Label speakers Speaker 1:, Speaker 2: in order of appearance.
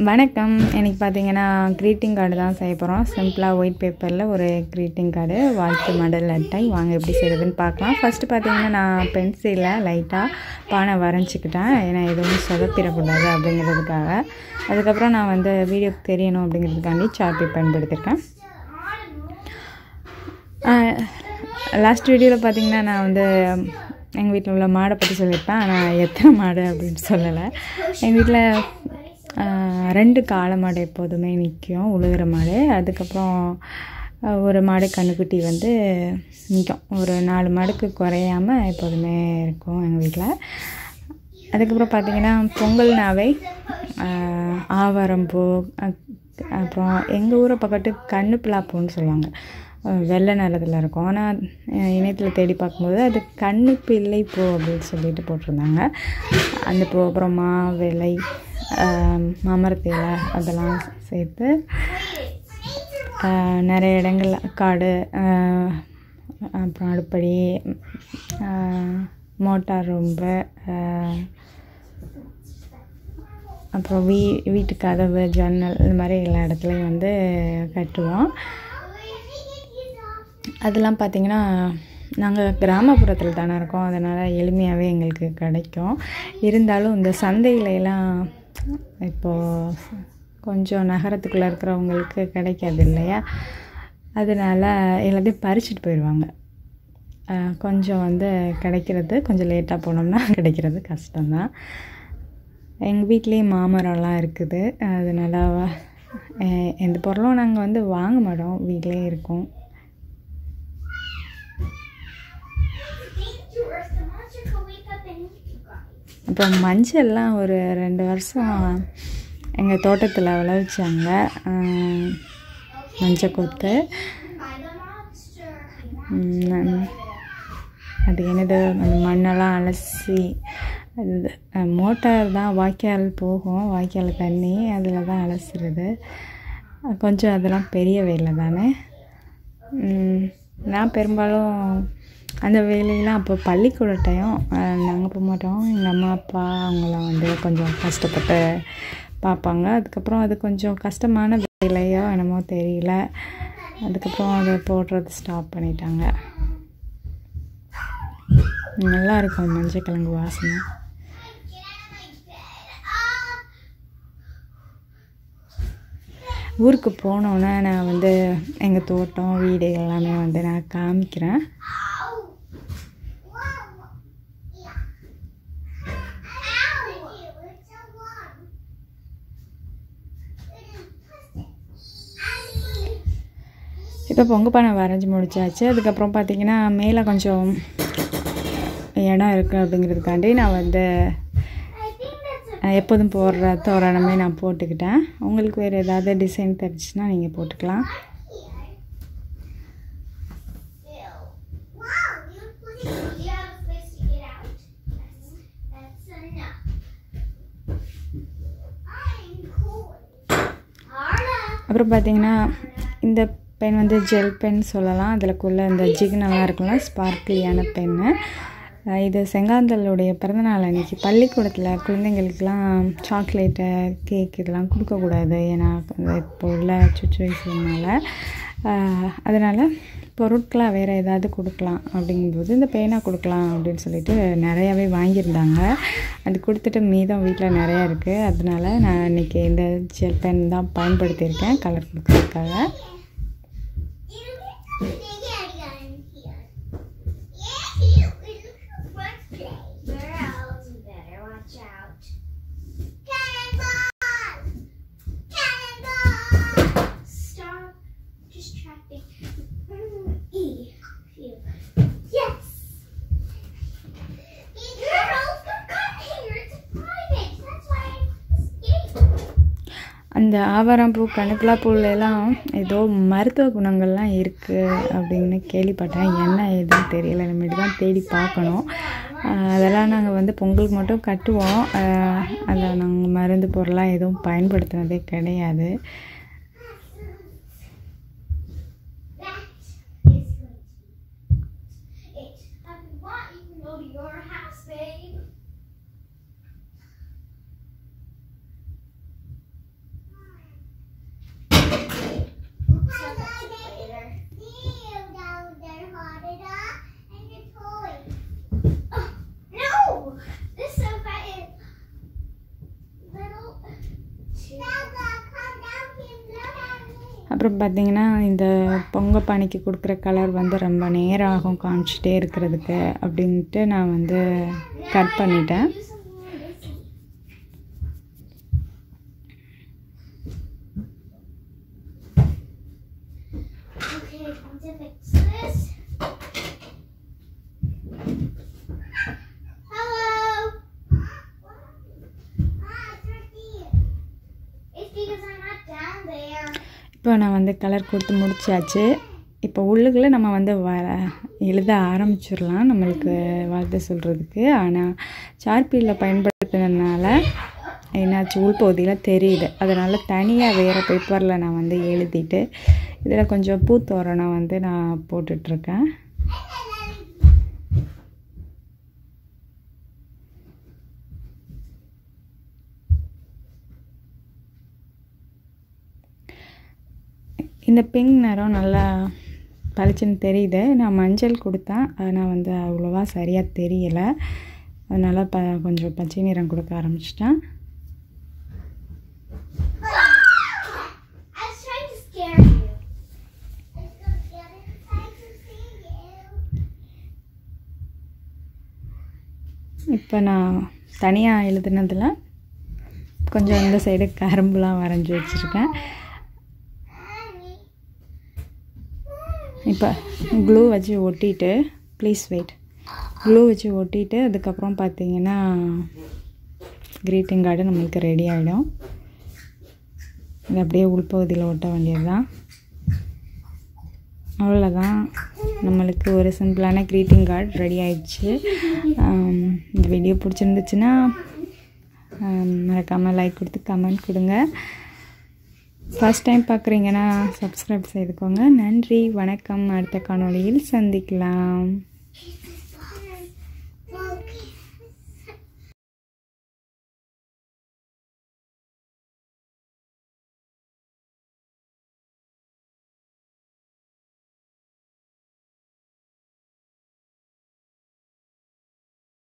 Speaker 1: வணக்கம். எனக்கு பார்த்தீங்கன்னா க்ரீட்டிங் கார்டு தான் செய்ய போகிறோம். சிம்பிளாக ஒயிட் பேப்பரில் ஒரு க்ரீட்டிங் கார்டு, வாழ்த்து மடல் அட்டை. வாங்க எப்படி செய்கிறதுன்னு பார்க்கலாம். ஃபஸ்ட்டு பார்த்தீங்கன்னா நான் பென்சிலில் லைட்டாக பானை வரைஞ்சிக்கிட்டேன். ஏன்னா எதுவும் சொதப்பிடக்கூடாது அப்படிங்கிறதுக்காக. அதுக்கப்புறம் நான் வந்து வீடியோக்கு தெரியணும் அப்படிங்கிறதுக்காண்டி சார்ட் பேப்பர் பயன்படுத்தியிருக்கேன். லாஸ்ட் வீடியோவில் பார்த்தீங்கன்னா நான் வந்து எங்கள் வீட்டில் உள்ள மாடை பற்றி சொல்லியிருப்பேன். ஆனால் எத்தனை மாடு அப்படின்னு சொல்லலை. எங்கள் வீட்டில் 2 காளை மாடு எப்போதுமே நிற்கும், உழுகிற மாடு. அதுக்கப்புறம் ஒரு மாடு கன்றுக்குட்டி வந்து நிற்கும். ஒரு 4 மாடுக்கு குறையாமல் எப்போதுமே இருக்கும் எங்கள் வீட்டில். அதுக்கப்புறம் பார்த்திங்கன்னா பொங்கல்னாவே ஆவாரம்பூ, அப்புறம் எங்கள் ஊரை பக்கத்து கண்ணுப்பிலாப்பூன்னு சொல்லுவாங்க. வெள்ளை நிறத்தில் இருக்கும். ஆனால் இணையத்தில் தேடி பார்க்கும்போது அது கண்ணுப்பிள்ளை பூ அப்படின்னு சொல்லிட்டு போட்டிருந்தாங்க. அந்த பூ அப்புறம் மாவிலை, மாமரத்தேலை அதெல்லாம் சேர்த்து நிறைய இடங்கள் காடு, அப்புறம் அடுப்படி, மோட்டார் ரொம்ப, அப்புறம் வீட்டு கதவு, ஜன்னல், இந்த மாதிரி எல்லா இடத்துலையும் வந்து கட்டுவோம். அதெல்லாம் பார்த்திங்கன்னா நாங்கள் கிராமப்புறத்தில் தானே இருக்கோம். அதனால் எளிமையாகவே எங்களுக்கு கிடைக்கும். இருந்தாலும் இந்த சந்தையிலலாம் இப்போது கொஞ்சம் நகரத்துக்குள்ளே இருக்கிறவங்களுக்கு கிடைக்காது இல்லையா? அதனால் எல்லாத்தையும் பறிச்சுட்டு போயிடுவாங்க. கொஞ்சம் வந்து கிடைக்கிறது கொஞ்சம் லேட்டாக போனோம்னா கிடைக்கிறது கஷ்டம்தான். எங்கள் வீட்லேயே மாமரம்லாம் இருக்குது. அதனால் எந்த பொருளும் நாங்கள் வந்து வாங்க மாட்டோம், வீட்டிலே இருக்கும். அப்புறம் மஞ்சள்லாம் ஒரு 2 வருஷம் எங்கள் தோட்டத்தில் விளைவிச்சாங்க. மஞ்சள் கொத்து, அது என்னது, அந்த மண்ணெல்லாம் அலசி, அது மோட்டார் தான், வாய்க்கால் போகும், வாய்க்கால் தண்ணி அதில் தான் அலசுறது. கொஞ்சம் அதெல்லாம் பெரிய வேலை தானே. நான் பெரும்பாலும் அந்த வேலையெல்லாம் அப்போ பள்ளிக்கூட டைம் நாங்கள் போக மாட்டோம். எங்கள் அம்மா அப்பா அவங்களாம் வந்து கொஞ்சம் கஷ்டப்பட்டு பார்ப்பாங்க. அதுக்கப்புறம் அது கொஞ்சம் கஷ்டமான வேலையோ என்னமோ தெரியல. அதுக்கப்புறம் அதை போடுறது ஸ்டாப் பண்ணிட்டாங்க. நல்லா இருக்கும் மஞ்சக்கிழங்கு வாசனை. ஊருக்கு போனோன்னே நான் வந்து எங்கள் தோட்டம், வீடு எல்லாமே வந்து நான் காமிக்கிறேன். இப்போ பொங்க பானை வரைஞ்சி முடிச்சாச்சு. அதுக்கப்புறம் பார்த்திங்கன்னா மேலே கொஞ்சம் இடம் இருக்குது அப்படிங்கிறதுக்காண்டி நான் வந்து எப்போதும் போடுற தோரணமே நான் போட்டுக்கிட்டேன். உங்களுக்கு வேறு ஏதாவது டிசைன் தெரிஞ்சுன்னா நீங்கள் போட்டுக்கலாம். அப்புறம் பார்த்திங்கன்னா இந்த பென் வந்து ஜெல் பென் சொல்லலாம். அதில்குள்ளே இந்த ஜிக்னெல்லாம் இருக்குல்ல, ஸ்பார்க்லியான பென்னு. இது செங்காந்தளுடைய பிறந்தநாள் அன்றைக்கி பள்ளிக்கூடத்தில் குழந்தைங்களுக்கெலாம் சாக்லேட்டு, கேக் இதெல்லாம் கொடுக்கக்கூடாது. ஏன்னா இப்போ உள்ள சுச்சுவேஷனால் அதனால் பொருட்களாக வேறு ஏதாவது கொடுக்கலாம் அப்படிங்கும்போது இந்த பேனா கொடுக்கலாம் அப்படின்னு சொல்லிட்டு நிறையாவே வாங்கியிருந்தாங்க. அது கொடுத்துட்டு மீதம் வீட்டில் நிறையா இருக்குது. அதனால நான் இன்றைக்கி இந்த ஜெல் பென் தான் பயன்படுத்தியிருக்கேன் கலர் கொடுக்கறதுக்காக. அந்த ஆவாரம்பூ, கணுப்பிலாப்பூலாம் ஏதோ மருத்துவ குணங்கள்லாம் இருக்குது அப்படின்னு கேள்விப்பட்டேன். என்ன எதுன்னு தெரியல, இனிமேட்டு தான் தேடி பார்க்கணும். அதெல்லாம் நாங்கள் வந்து பொங்கலுக்கு மட்டும் கட்டுவோம். அதில் நாங்கள் மருந்து பொருளாக எதுவும் பயன்படுத்தினதே கிடையாது. அப்புறம் பார்த்திங்கன்னா இந்த பொங்கல் பானைக்கு கொடுக்குற கலர் வந்து ரொம்ப நேரம் ஆகும் காமிச்சிட்டே இருக்கிறதுக்கு அப்படின்ட்டு நான் வந்து கட் பண்ணிட்டேன். இப்போ நான் வந்து கலர் கொடுத்து முடிச்சாச்சு. இப்போ உள்ளுக்குள்ளே நம்ம வந்து எழுத ஆரம்பிச்சிடலாம் நம்மளுக்கு வாழ்த்து சொல்கிறதுக்கு. ஆனால் சார்பீலில் பயன்படுத்துனதுனால என்னாச்சு உள்பகுதியில் தெரியுது. அதனால் தனியாக வேறு பேப்பரில் நான் வந்து எழுதிட்டு இதில் கொஞ்சம் பூத்தோரணம் வந்து நான் போட்டுட்ருக்கேன். இந்த பிங்க் நிறம் நல்லா பளிச்சுன்னு தெரியுது. நான் மஞ்சள் கொடுத்தேன், ஆனால் வந்து அவ்வளோவா சரியாக தெரியலை. அதனால் கொஞ்சம் பச்சை நிறம் கொடுக்க ஆரம்பிச்சிட்டேன். இப்போ நான் தனியாக எழுதுனதில் கொஞ்சம் இந்த சைடு கரும்புலாம் வரைஞ்சி வச்சுருக்கேன். இப்போ க்ளூ வச்சு ஒட்டிட்டு க்ளூ வச்சு ஒட்டிட்டு அதுக்கப்புறம் பார்த்திங்கன்னா க்ரீட்டிங் கார்டு நம்மளுக்கு ரெடி ஆகிடும். இது அப்படியே உள்பகுதியில் ஒட்ட வேண்டியது தான். அவ்வளோதான், நம்மளுக்கு ஒரு சிம்பிளான க்ரீட்டிங் கார்டு ரெடி ஆயிடுச்சு. இந்த வீடியோ பிடிச்சிருந்துச்சுன்னா மறக்காமல் லைக் கொடுத்து கமெண்ட் கொடுங்க. ஃபர்ஸ்ட் டைம் பார்க்குறீங்கன்னா சப்ஸ்கிரைப் செய்துக்கோங்க. நன்றி, வணக்கம். அடுத்த காணொளியில் சந்திக்கலாம்.